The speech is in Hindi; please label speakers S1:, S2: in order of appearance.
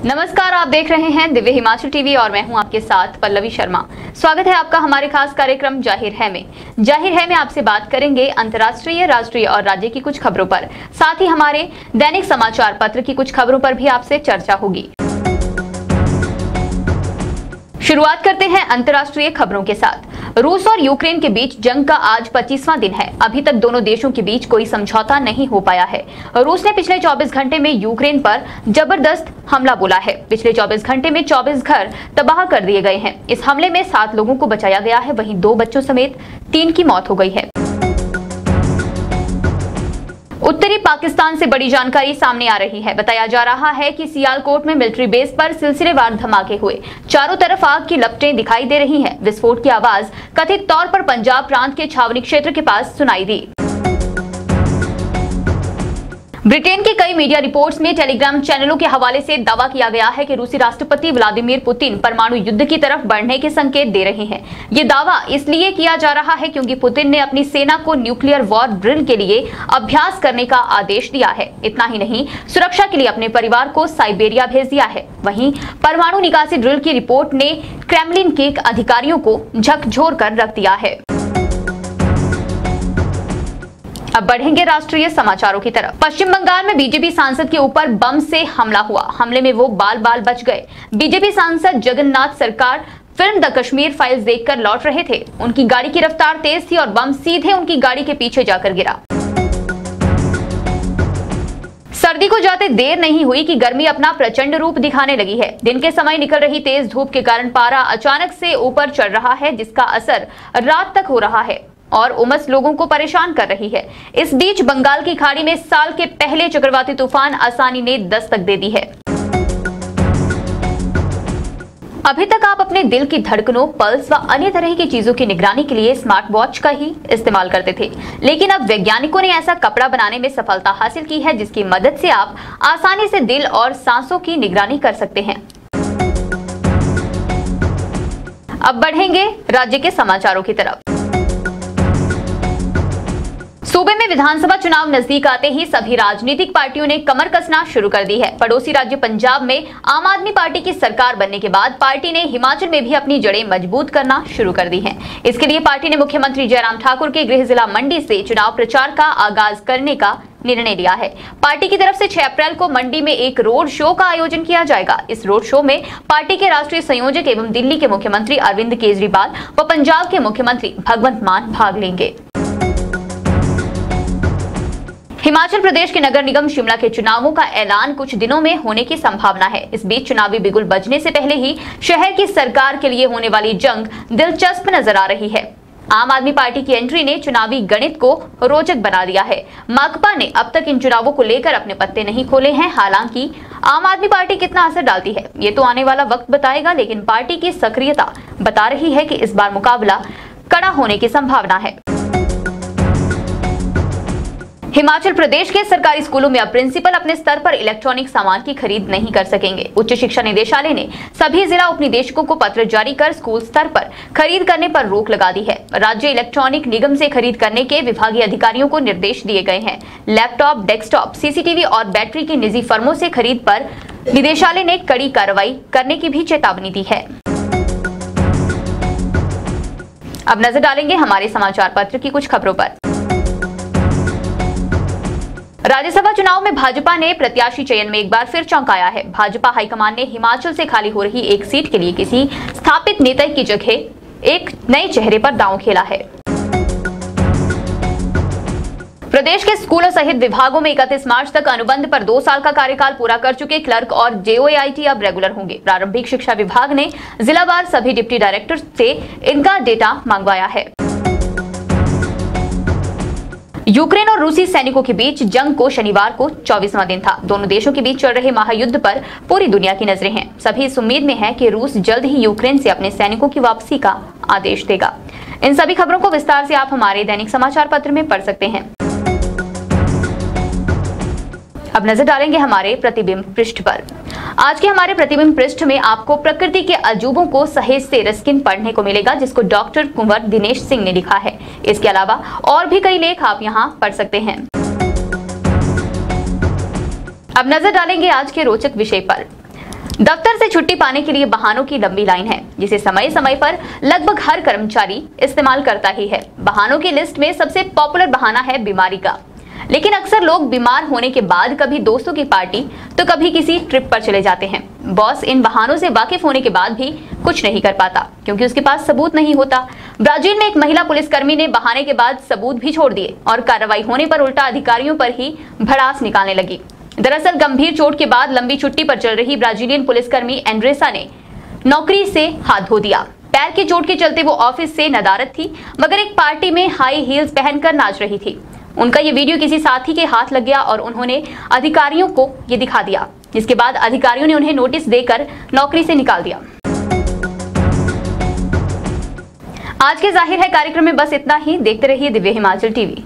S1: नमस्कार, आप देख रहे हैं दिव्य हिमाचल टीवी और मैं हूं आपके साथ पल्लवी शर्मा। स्वागत है आपका हमारे खास कार्यक्रम जाहिर है में आपसे बात करेंगे अंतर्राष्ट्रीय, राष्ट्रीय और राज्य की कुछ खबरों पर। साथ ही हमारे दैनिक समाचार पत्र की कुछ खबरों पर भी आपसे चर्चा होगी। शुरुआत करते हैं अंतर्राष्ट्रीय खबरों के साथ। रूस और यूक्रेन के बीच जंग का आज 25वां दिन है। अभी तक दोनों देशों के बीच कोई समझौता नहीं हो पाया है। रूस ने पिछले 24 घंटे में यूक्रेन पर जबरदस्त हमला बोला है। पिछले 24 घंटे में 24 घर तबाह कर दिए गए हैं। इस हमले में 7 लोगों को बचाया गया है, वहीं 2 बच्चों समेत 3 की मौत हो गई है। उत्तरी पाकिस्तान से बड़ी जानकारी सामने आ रही है। बताया जा रहा है कि सियालकोट में मिलिट्री बेस पर सिलसिलेवार धमाके हुए। चारों तरफ आग की लपटें दिखाई दे रही हैं। विस्फोट की आवाज कथित तौर पर पंजाब प्रांत के छावनी क्षेत्र के पास सुनाई दी। ब्रिटेन के कई मीडिया रिपोर्ट्स में टेलीग्राम चैनलों के हवाले से दावा किया गया है कि रूसी राष्ट्रपति व्लादिमीर पुतिन परमाणु युद्ध की तरफ बढ़ने के संकेत दे रहे हैं। ये दावा इसलिए किया जा रहा है क्योंकि पुतिन ने अपनी सेना को न्यूक्लियर वॉर ड्रिल के लिए अभ्यास करने का आदेश दिया है। इतना ही नहीं, सुरक्षा के लिए अपने परिवार को साइबेरिया भेज दिया है। वहीं परमाणु निकासी ड्रिल की रिपोर्ट ने क्रेमलिन के अधिकारियों को झकझोर कर रख दिया है। अब बढ़ेंगे राष्ट्रीय समाचारों की तरफ। पश्चिम बंगाल में बीजेपी सांसद के ऊपर बम से हमला हुआ। हमले में वो बाल बाल बच गए। बीजेपी सांसद जगन्नाथ सरकार फिल्म द कश्मीर फाइल्स देखकर लौट रहे थे। उनकी गाड़ी की रफ्तार तेज थी और बम सीधे उनकी गाड़ी के पीछे जाकर गिरा। सर्दी को जाते देर नहीं हुई कि गर्मी अपना प्रचंड रूप दिखाने लगी है। दिन के समय निकल रही तेज धूप के कारण पारा अचानक से ऊपर चढ़ रहा है, जिसका असर रात तक हो रहा है और उमस लोगों को परेशान कर रही है। इस बीच बंगाल की खाड़ी में साल के पहले चक्रवाती तूफान आसानी ने दस्तक दे दी है। अभी तक आप अपने दिल की धड़कनों, पल्स व अन्य तरह की चीजों की निगरानी के लिए स्मार्ट वॉच का ही इस्तेमाल करते थे, लेकिन अब वैज्ञानिकों ने ऐसा कपड़ा बनाने में सफलता हासिल की है जिसकी मदद से आप आसानी से दिल और सांसों की निगरानी कर सकते हैं। अब बढ़ेंगे राज्य के समाचारों की तरफ। सूबे में विधानसभा चुनाव नजदीक आते ही सभी राजनीतिक पार्टियों ने कमर कसना शुरू कर दी है। पड़ोसी राज्य पंजाब में आम आदमी पार्टी की सरकार बनने के बाद पार्टी ने हिमाचल में भी अपनी जड़ें मजबूत करना शुरू कर दी हैं। इसके लिए पार्टी ने मुख्यमंत्री जयराम ठाकुर के गृह जिला मंडी से चुनाव प्रचार का आगाज करने का निर्णय लिया है। पार्टी की तरफ से 6 अप्रैल को मंडी में एक रोड शो का आयोजन किया जाएगा। इस रोड शो में पार्टी के राष्ट्रीय संयोजक एवं दिल्ली के मुख्यमंत्री अरविंद केजरीवाल व पंजाब के मुख्यमंत्री भगवंत मान भाग लेंगे। हिमाचल प्रदेश के नगर निगम शिमला के चुनावों का ऐलान कुछ दिनों में होने की संभावना है। इस बीच चुनावी बिगुल बजने से पहले ही शहर की सरकार के लिए होने वाली जंग दिलचस्प नजर आ रही है। आम आदमी पार्टी की एंट्री ने चुनावी गणित को रोचक बना दिया है। माकपा ने अब तक इन चुनावों को लेकर अपने पत्ते नहीं खोले हैं। हालांकि आम आदमी पार्टी कितना असर डालती है ये तो आने वाला वक्त बताएगा, लेकिन पार्टी की सक्रियता बता रही है कि इस बार मुकाबला कड़ा होने की संभावना है। हिमाचल प्रदेश के सरकारी स्कूलों में अब प्रिंसिपल अपने स्तर पर इलेक्ट्रॉनिक सामान की खरीद नहीं कर सकेंगे। उच्च शिक्षा निदेशालय ने सभी जिला उपनिदेशकों को पत्र जारी कर स्कूल स्तर पर खरीद करने पर रोक लगा दी है। राज्य इलेक्ट्रॉनिक निगम से खरीद करने के विभागीय अधिकारियों को निर्देश दिए गए हैं। लैपटॉप, डेस्कटॉप, सीसीटीवी और बैटरी की निजी फर्मों से खरीद पर निदेशालय ने कड़ी कार्रवाई करने की भी चेतावनी दी है। अब नजर डालेंगे हमारे समाचार पत्र की कुछ खबरों पर। राज्यसभा चुनाव में भाजपा ने प्रत्याशी चयन में एक बार फिर चौंकाया है। भाजपा हाईकमान ने हिमाचल से खाली हो रही एक सीट के लिए किसी स्थापित नेता की जगह एक नए चेहरे पर दांव खेला है। प्रदेश के स्कूलों सहित विभागों में 31 मार्च तक अनुबंध पर 2 साल का कार्यकाल पूरा कर चुके क्लर्क और JOIT अब रेगुलर होंगे। प्रारंभिक शिक्षा विभाग ने जिलावार सभी डिप्टी डायरेक्टर से इनका डेटा मंगवाया है। यूक्रेन और रूसी सैनिकों के बीच जंग को शनिवार को 24वां दिन था। दोनों देशों के बीच चल रहे महायुद्ध पर पूरी दुनिया की नजरें हैं। सभी इस उम्मीद में हैं कि रूस जल्द ही यूक्रेन से अपने सैनिकों की वापसी का आदेश देगा। इन सभी खबरों को विस्तार से आप हमारे दैनिक समाचार पत्र में पढ़ सकते हैं। अब नजर डालेंगे हमारे प्रतिबिंब पृष्ठ पर। आज के हमारे प्रतिबिंब पृष्ठ में आपको प्रकृति के अजूबों को सहेज से रस्किन पढ़ने को मिलेगा, जिसको डॉक्टर कुंवर दिनेश सिंह ने लिखा है। इसके अलावा और भी कई लेख आप यहाँ पढ़ सकते हैं। अब नजर डालेंगे आज के रोचक विषय पर। दफ्तर से छुट्टी पाने के लिए बहानों की लंबी लाइन है, जिसे समय समय पर लगभग हर कर्मचारी इस्तेमाल करता ही है। बहानों की लिस्ट में सबसे पॉपुलर बहाना है बीमारी का। लेकिन अक्सर लोग बीमार होने के बाद कभी दोस्तों की पार्टी तो कभी किसी ट्रिप पर चले जाते हैं। बॉस इन बहानों से वाकिफ होने के बाद भी कुछ नहीं कर पाता, क्योंकि उसके पास सबूत नहीं होता। ब्राजील में एक महिला पुलिसकर्मी ने बहाने के बाद सबूत भी छोड़ दिए और कार्रवाई होने पर उल्टा अधिकारियों पर ही भड़ास निकालने लगी। दरअसल गंभीर चोट के बाद लंबी छुट्टी पर चल रही ब्राजीलियन पुलिसकर्मी एंड्रेसा ने नौकरी से हाथ धो दिया। पैर की चोट के चलते वो ऑफिस से नदारद थी, मगर एक पार्टी में हाई हील्स पहनकर नाच रही थी। उनका ये वीडियो किसी साथी के हाथ लग गया और उन्होंने अधिकारियों को ये दिखा दिया, जिसके बाद अधिकारियों ने उन्हें नोटिस देकर नौकरी से निकाल दिया। आज के जाहिर है कार्यक्रम में बस इतना ही। देखते रहिए दिव्य हिमाचल टीवी।